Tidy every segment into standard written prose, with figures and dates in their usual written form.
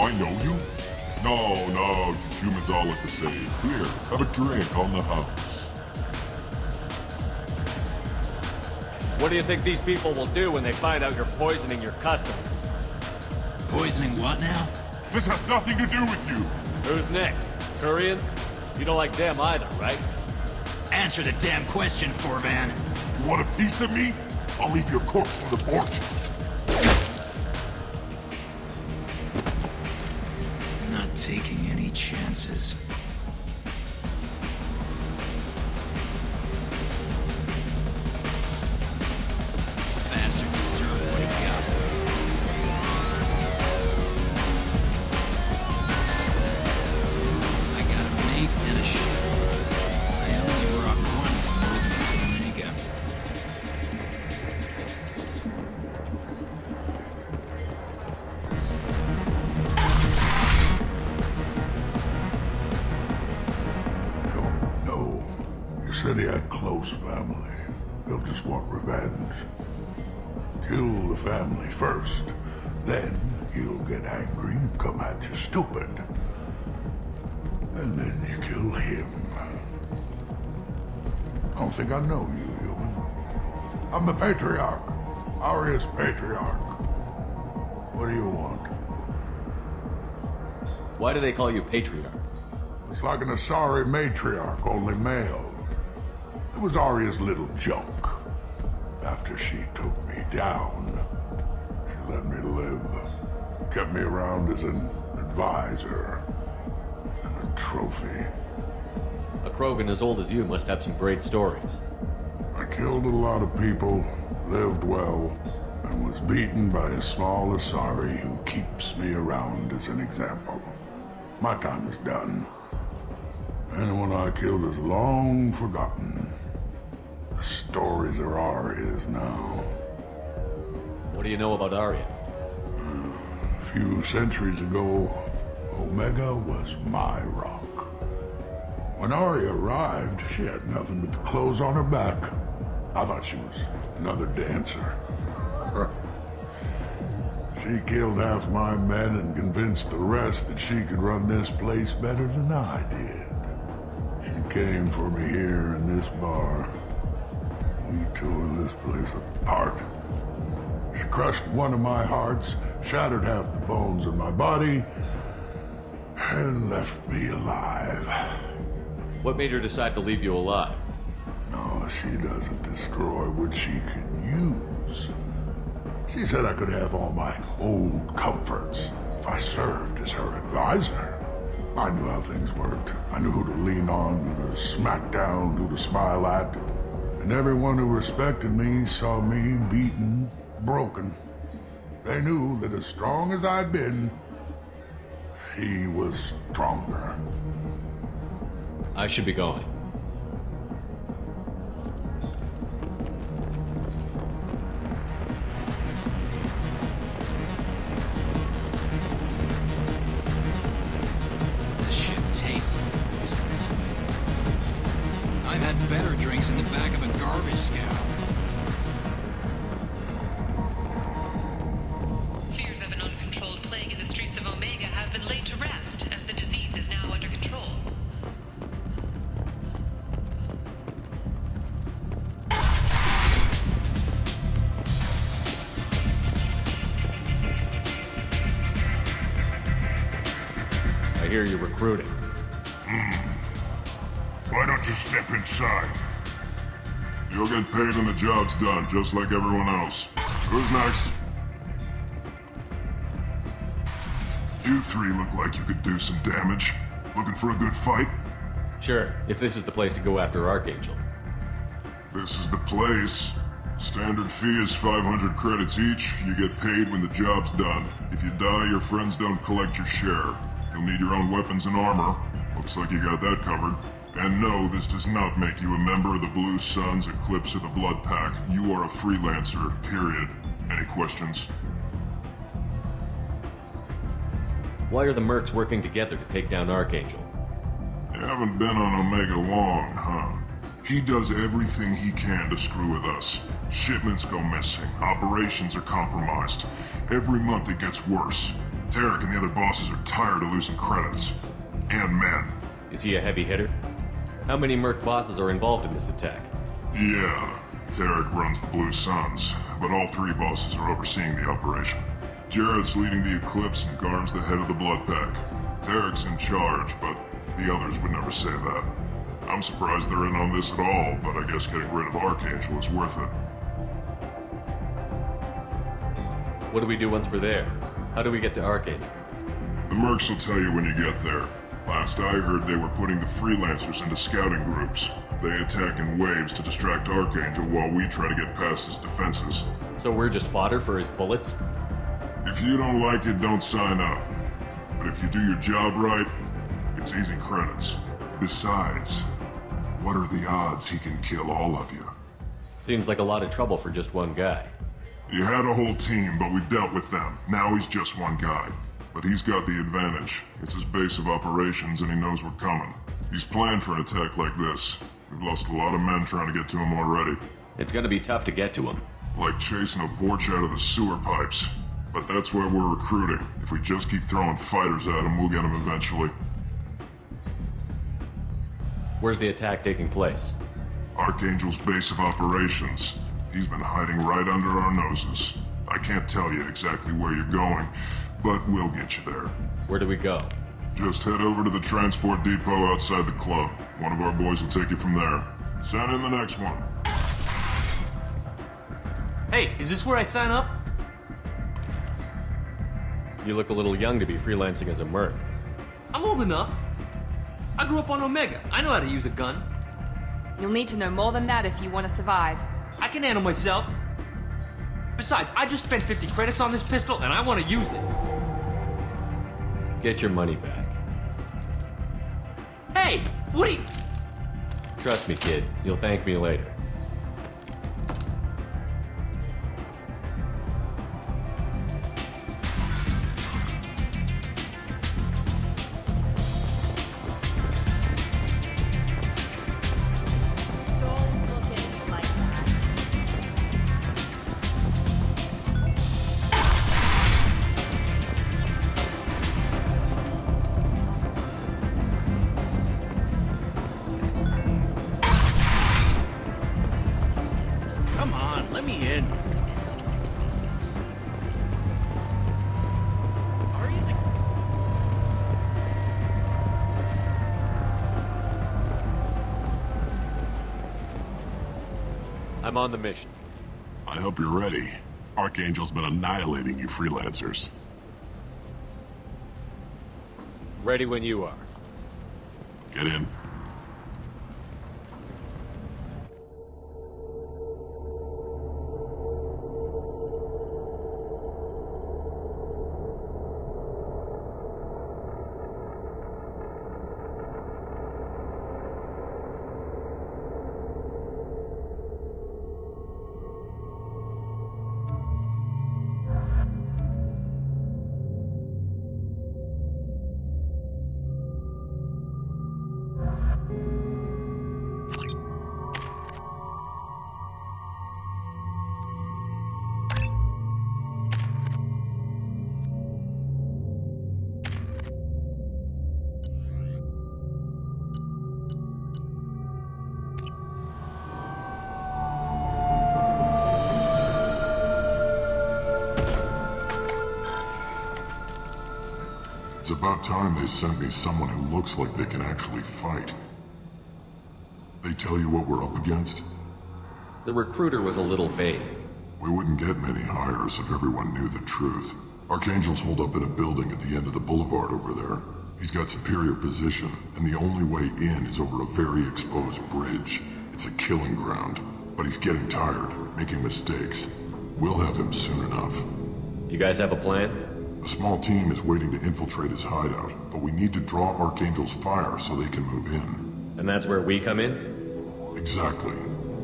I know you? No, you humans all look the same. Here, have a drink on the house. What do you think these people will do when they find out you're poisoning your customers? Poisoning what now? This has nothing to do with you. Who's next? Turians? You don't like them either, right? Answer the damn question, Forvan. You want a piece of me? I'll leave your corpse for the fortune. Not taking any chances. Bastard deserved what he got. I got a mate and a ship. I only brought one from with me to Omega. No. You said he had close family. They'll just want revenge. Kill the family first. Then he'll get angry and come at you stupid. And then you kill him. I don't think I know you, human. I'm the Patriarch. Aria's Patriarch. What do you want? Why do they call you Patriarch? It's like an Asari matriarch, only male. It was Arya's little joke. After she took me down, she let me live. Kept me around as an advisor and a trophy. A Krogan as old as you must have some great stories. I killed a lot of people, lived well, and was beaten by a small Asari who keeps me around as an example. My time is done. Anyone I killed is long forgotten. The stories are Arya's now. What do you know about Arya? A few centuries ago, Omega was my rock. When Arya arrived, she had nothing but the clothes on her back. I thought she was another dancer. She killed half my men and convinced the rest that she could run this place better than I did. She came for me here in this bar. We tore this place apart. She crushed one of my hearts, shattered half the bones in my body, and left me alive. What made her decide to leave you alive? No, she doesn't destroy what she can use. She said I could have all my old comforts if I served as her advisor. I knew how things worked. I knew who to lean on, who to smack down, who to smile at. And everyone who respected me saw me beaten, broken. They knew that as strong as I'd been, she was stronger. I should be going. This shit tastes like I've had better drinks in the back of a garbage scow. Fears of an uncontrolled plague in the streets of Omega have been laid to rest, as the disease is now under control. I hear you're recruiting. Why don't you step inside? You'll get paid when the job's done, just like everyone else. Who's next? You three look like you could do some damage. Looking for a good fight? Sure, if this is the place to go after Archangel. This is the place. Standard fee is 500 credits each. You get paid when the job's done. If you die, your friends don't collect your share. You'll need your own weapons and armor. Looks like you got that covered. And no, this does not make you a member of the Blue Suns, Eclipse, or the Blood Pack. You are a freelancer, period. Any questions? Why are the mercs working together to take down Archangel? You haven't been on Omega long, huh? He does everything he can to screw with us. Shipments go missing, operations are compromised. Every month it gets worse. Tarek and the other bosses are tired of losing credits. And men. Is he a heavy hitter? How many Merc bosses are involved in this attack? Yeah, Tarek runs the Blue Suns, but all three bosses are overseeing the operation. Jared's leading the Eclipse and Garm's the head of the Blood Pack. Tarek's in charge, but the others would never say that. I'm surprised they're in on this at all, but I guess getting rid of Archangel is worth it. What do we do once we're there? How do we get to Archangel? The Mercs will tell you when you get there. Last I heard, they were putting the freelancers into scouting groups. They attack in waves to distract Archangel while we try to get past his defenses. So we're just fodder for his bullets? If you don't like it, don't sign up. But if you do your job right, it's easy credits. Besides, what are the odds he can kill all of you? Seems like a lot of trouble for just one guy. You had a whole team, but we've dealt with them. Now he's just one guy. But he's got the advantage. It's his base of operations and he knows we're coming. He's planned for an attack like this. We've lost a lot of men trying to get to him already. It's gonna be tough to get to him. Like chasing a Vorch out of the sewer pipes. But that's why we're recruiting. If we just keep throwing fighters at him, we'll get him eventually. Where's the attack taking place? Archangel's base of operations. He's been hiding right under our noses. I can't tell you exactly where you're going, but we'll get you there. Where do we go? Just head over to the transport depot outside the club. One of our boys will take you from there. Send in the next one. Hey, is this where I sign up? You look a little young to be freelancing as a Merc. I'm old enough. I grew up on Omega. I know how to use a gun. You'll need to know more than that if you want to survive. I can handle myself. Besides, I just spent 50 credits on this pistol and I want to use it. Get your money back. Hey, what are you... Trust me, kid. You'll thank me later. Don't look at me like that. Come on, let me in. I'm on the mission. I hope you're ready. Archangel's been annihilating you freelancers. Ready when you are. Get in. It's about time they sent me someone who looks like they can actually fight. They tell you what we're up against? The recruiter was a little vague. We wouldn't get many hires if everyone knew the truth. Archangel's holed up in a building at the end of the boulevard over there. He's got superior position, and the only way in is over a very exposed bridge. It's a killing ground. But he's getting tired, making mistakes. We'll have him soon enough. You guys have a plan? A small team is waiting to infiltrate his hideout, but we need to draw Archangel's fire so they can move in. And that's where we come in? Exactly.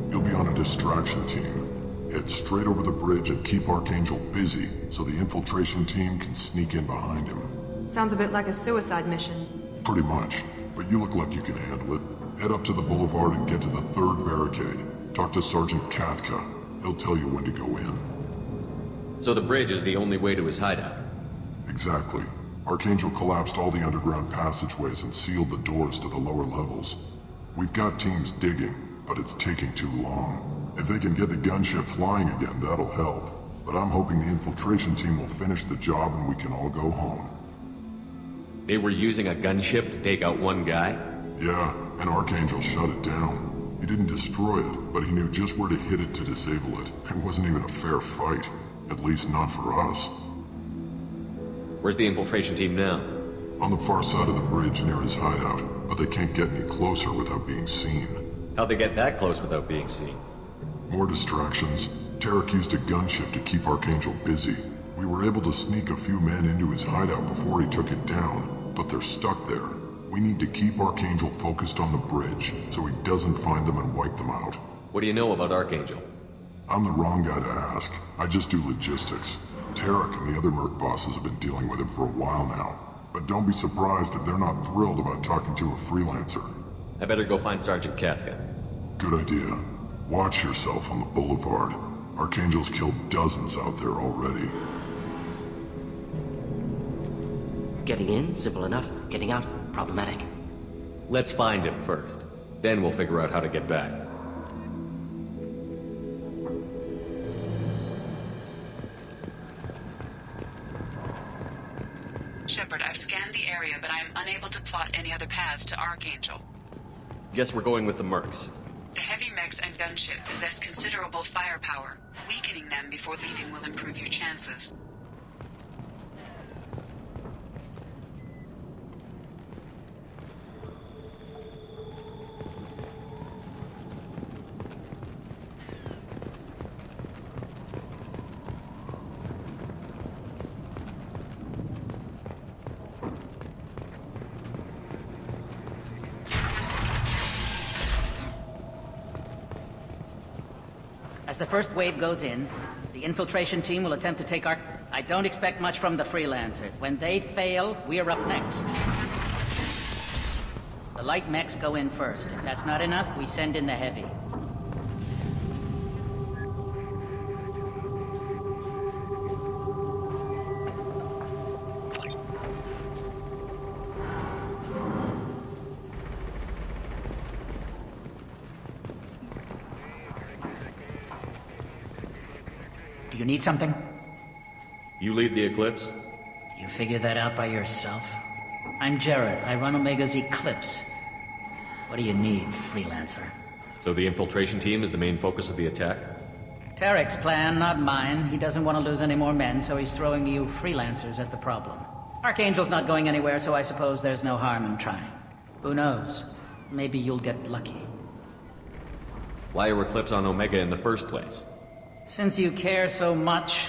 You'll be on a distraction team. Head straight over the bridge and keep Archangel busy so the infiltration team can sneak in behind him. Sounds a bit like a suicide mission. Pretty much, but you look like you can handle it. Head up to the boulevard and get to the third barricade. Talk to Sergeant Katka. He'll tell you when to go in. So the bridge is the only way to his hideout? Exactly. Archangel collapsed all the underground passageways and sealed the doors to the lower levels. We've got teams digging, but it's taking too long. If they can get the gunship flying again, that'll help. But I'm hoping the infiltration team will finish the job and we can all go home. They were using a gunship to take out one guy? Yeah, and Archangel shut it down. He didn't destroy it, but he knew just where to hit it to disable it. It wasn't even a fair fight. At least not for us. Where's the infiltration team now? On the far side of the bridge near his hideout, but they can't get any closer without being seen. How'd they get that close without being seen? More distractions. Tarek used a gunship to keep Archangel busy. We were able to sneak a few men into his hideout before he took it down, but they're stuck there. We need to keep Archangel focused on the bridge, so he doesn't find them and wipe them out. What do you know about Archangel? I'm the wrong guy to ask. I just do logistics. Tarek and the other merc bosses have been dealing with him for a while now. But don't be surprised if they're not thrilled about talking to a freelancer. I better go find Sergeant Kafka. Good idea. Watch yourself on the boulevard. Archangel's killed dozens out there already. Getting in, simple enough. Getting out, problematic. Let's find him first. Then we'll figure out how to get back. Shepard, I've scanned the area, but I am unable to plot any other paths to Archangel. Guess we're going with the mercs. The heavy mechs and gunship possess considerable firepower. Weakening them before leaving will improve your chances. As the first wave goes in, the infiltration team will attempt to take our... I don't expect much from the freelancers. When they fail, we're up next. The light mechs go in first. If that's not enough, we send in the heavy. Do you need something? You lead the Eclipse? You figure that out by yourself? I'm Jareth. I run Omega's Eclipse. What do you need, freelancer? So the infiltration team is the main focus of the attack? Tarek's plan, not mine. He doesn't want to lose any more men, so he's throwing you freelancers at the problem. Archangel's not going anywhere, so I suppose there's no harm in trying. Who knows? Maybe you'll get lucky. Why are Eclipse on Omega in the first place? Since you care so much,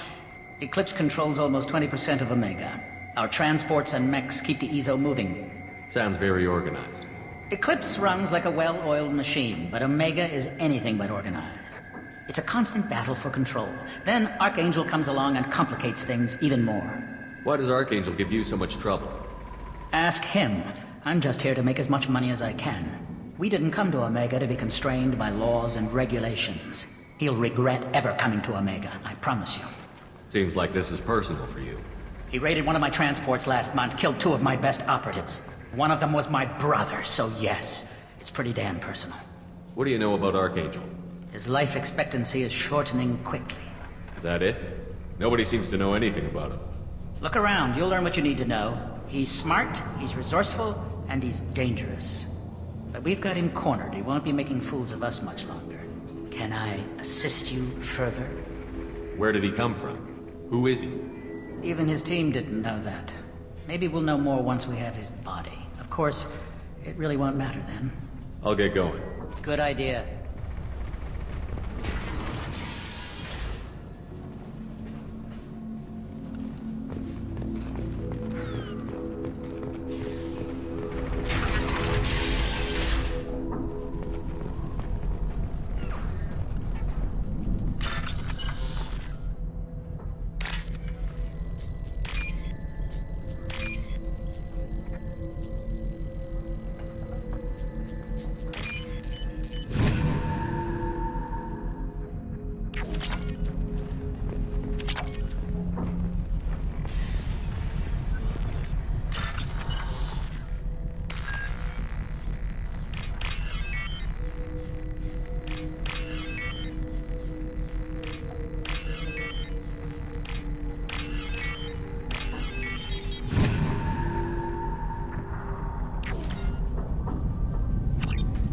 Eclipse controls almost 20% of Omega. Our transports and mechs keep the EZO moving. Sounds very organized. Eclipse runs like a well-oiled machine, but Omega is anything but organized. It's a constant battle for control. Then Archangel comes along and complicates things even more. Why does Archangel give you so much trouble? Ask him. I'm just here to make as much money as I can. We didn't come to Omega to be constrained by laws and regulations. He'll regret ever coming to Omega, I promise you. Seems like this is personal for you. He raided one of my transports last month, killed 2 of my best operatives. One of them was my brother, so yes, it's pretty damn personal. What do you know about Archangel? His life expectancy is shortening quickly. Is that it? Nobody seems to know anything about him. Look around, you'll learn what you need to know. He's smart, he's resourceful, and he's dangerous. But we've got him cornered. He won't be making fools of us much longer. Can I assist you further? Where did he come from? Who is he? Even his team didn't know that. Maybe we'll know more once we have his body. Of course, it really won't matter then. I'll get going. Good idea.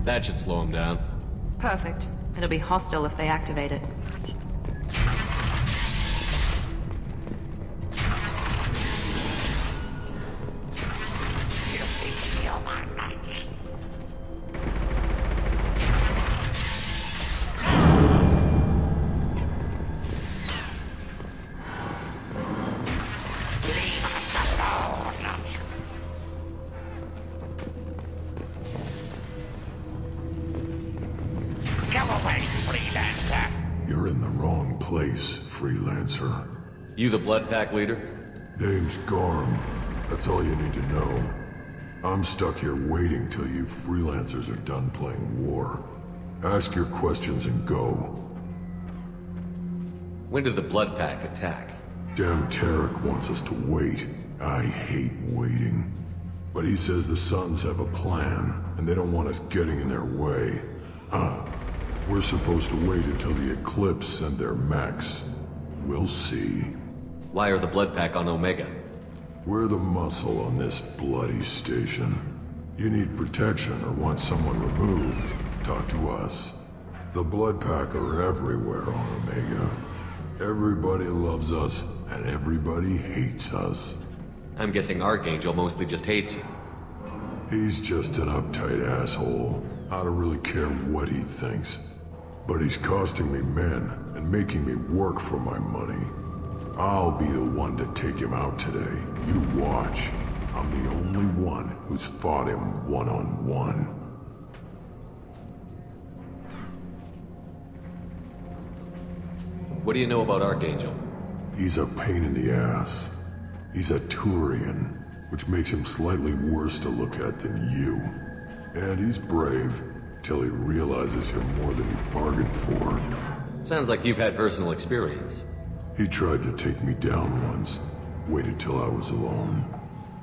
That should slow them down. Perfect. It'll be hostile if they activate it. You're in the wrong place, freelancer. You the Blood Pack leader? Name's Garm. That's all you need to know. I'm stuck here waiting till you freelancers are done playing war. Ask your questions and go. When did the Blood Pack attack? Damn Tarek wants us to wait. I hate waiting. But he says the Suns have a plan, and they don't want us getting in their way. We're supposed to wait until the Eclipse send their mechs. We'll see. Why are the Blood Pack on Omega? We're the muscle on this bloody station. You need protection or want someone removed, talk to us. The Blood Pack are everywhere on Omega. Everybody loves us, and everybody hates us. I'm guessing Archangel mostly just hates you. He's just an uptight asshole. I don't really care what he thinks. But he's costing me men and making me work for my money. I'll be the one to take him out today. You watch. I'm the only one who's fought him one-on-one. What do you know about Archangel? He's a pain in the ass. He's a Turian, which makes him slightly worse to look at than you. And he's brave, till he realizes you're more than he bargained for. Sounds like you've had personal experience. He tried to take me down once. Waited till I was alone.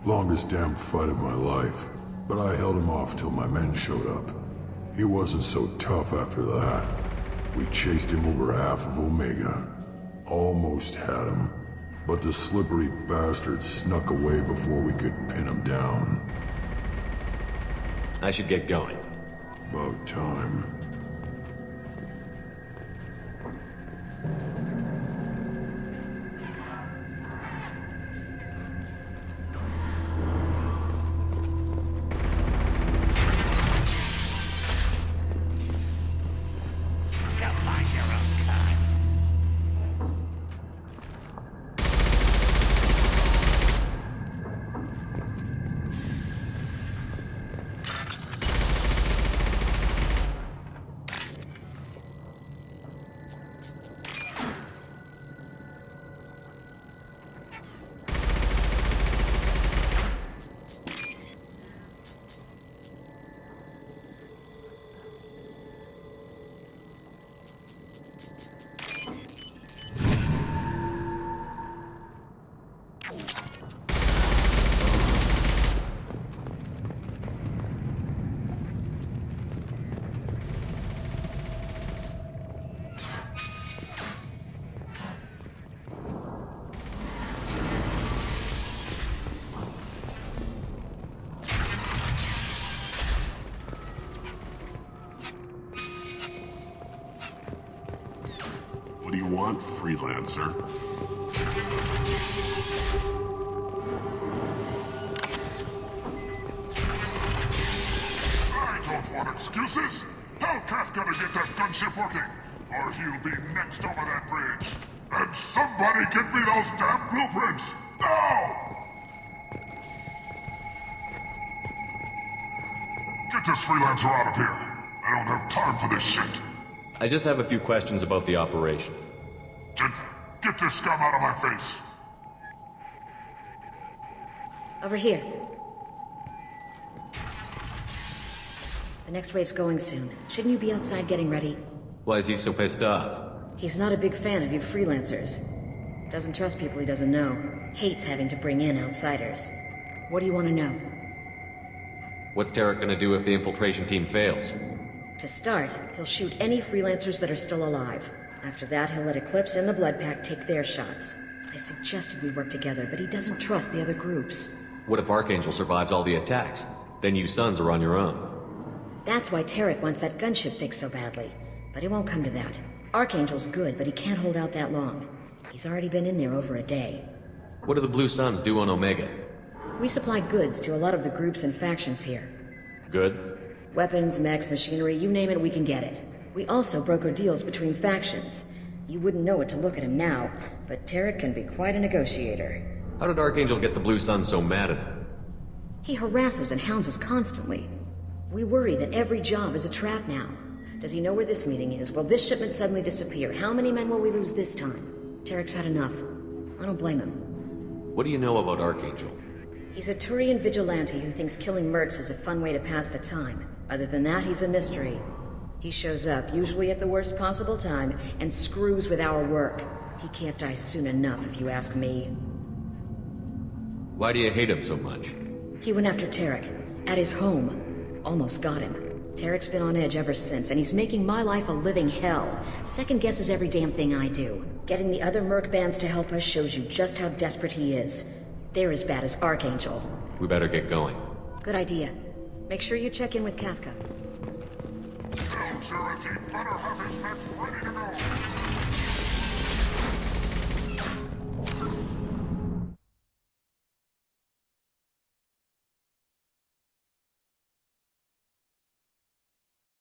Longest damn fight of my life. But I held him off till my men showed up. He wasn't so tough after that. We chased him over half of Omega. Almost had him. But the slippery bastard snuck away before we could pin him down. I should get going. About time. What do you want, freelancer? I don't want excuses. Tell Kafka to get that gunship working, or he'll be next over that bridge. And somebody get me those damn blueprints! Now! Get this freelancer out of here. I don't have time for this shit. I just have a few questions about the operation. Gent, get this scum out of my face. Over here. The next wave's going soon. Shouldn't you be outside getting ready? Why is he so pissed off? He's not a big fan of you freelancers. Doesn't trust people he doesn't know. Hates having to bring in outsiders. What do you want to know? What's Tarek gonna do if the infiltration team fails? To start, he'll shoot any freelancers that are still alive. After that, he'll let Eclipse and the Blood Pack take their shots. I suggested we work together, but he doesn't trust the other groups. What if Archangel survives all the attacks? Then you Sons are on your own. That's why Tarek wants that gunship fixed so badly. But it won't come to that. Archangel's good, but he can't hold out that long. He's already been in there over a day. What do the Blue Suns do on Omega? We supply goods to a lot of the groups and factions here. Good? Weapons, mechs, machinery, you name it, we can get it. We also broker deals between factions. You wouldn't know it to look at him now, but Tarek can be quite a negotiator. How did Archangel get the Blue Suns so mad at him? He harasses and hounds us constantly. We worry that every job is a trap now. Does he know where this meeting is? Will this shipment suddenly disappear? How many men will we lose this time? Tarek's had enough. I don't blame him. What do you know about Archangel? He's a Turian vigilante who thinks killing mercs is a fun way to pass the time. Other than that, he's a mystery. He shows up, usually at the worst possible time, and screws with our work. He can't die soon enough, if you ask me. Why do you hate him so much? He went after Tarek, at his home. Almost got him. Tarek's been on edge ever since, and he's making my life a living hell. Second guesses every damn thing I do. Getting the other merc bands to help us shows you just how desperate he is. They're as bad as Archangel. We better get going. Good idea. Make sure you check in with Kafka. Security, better have his meds ready to go.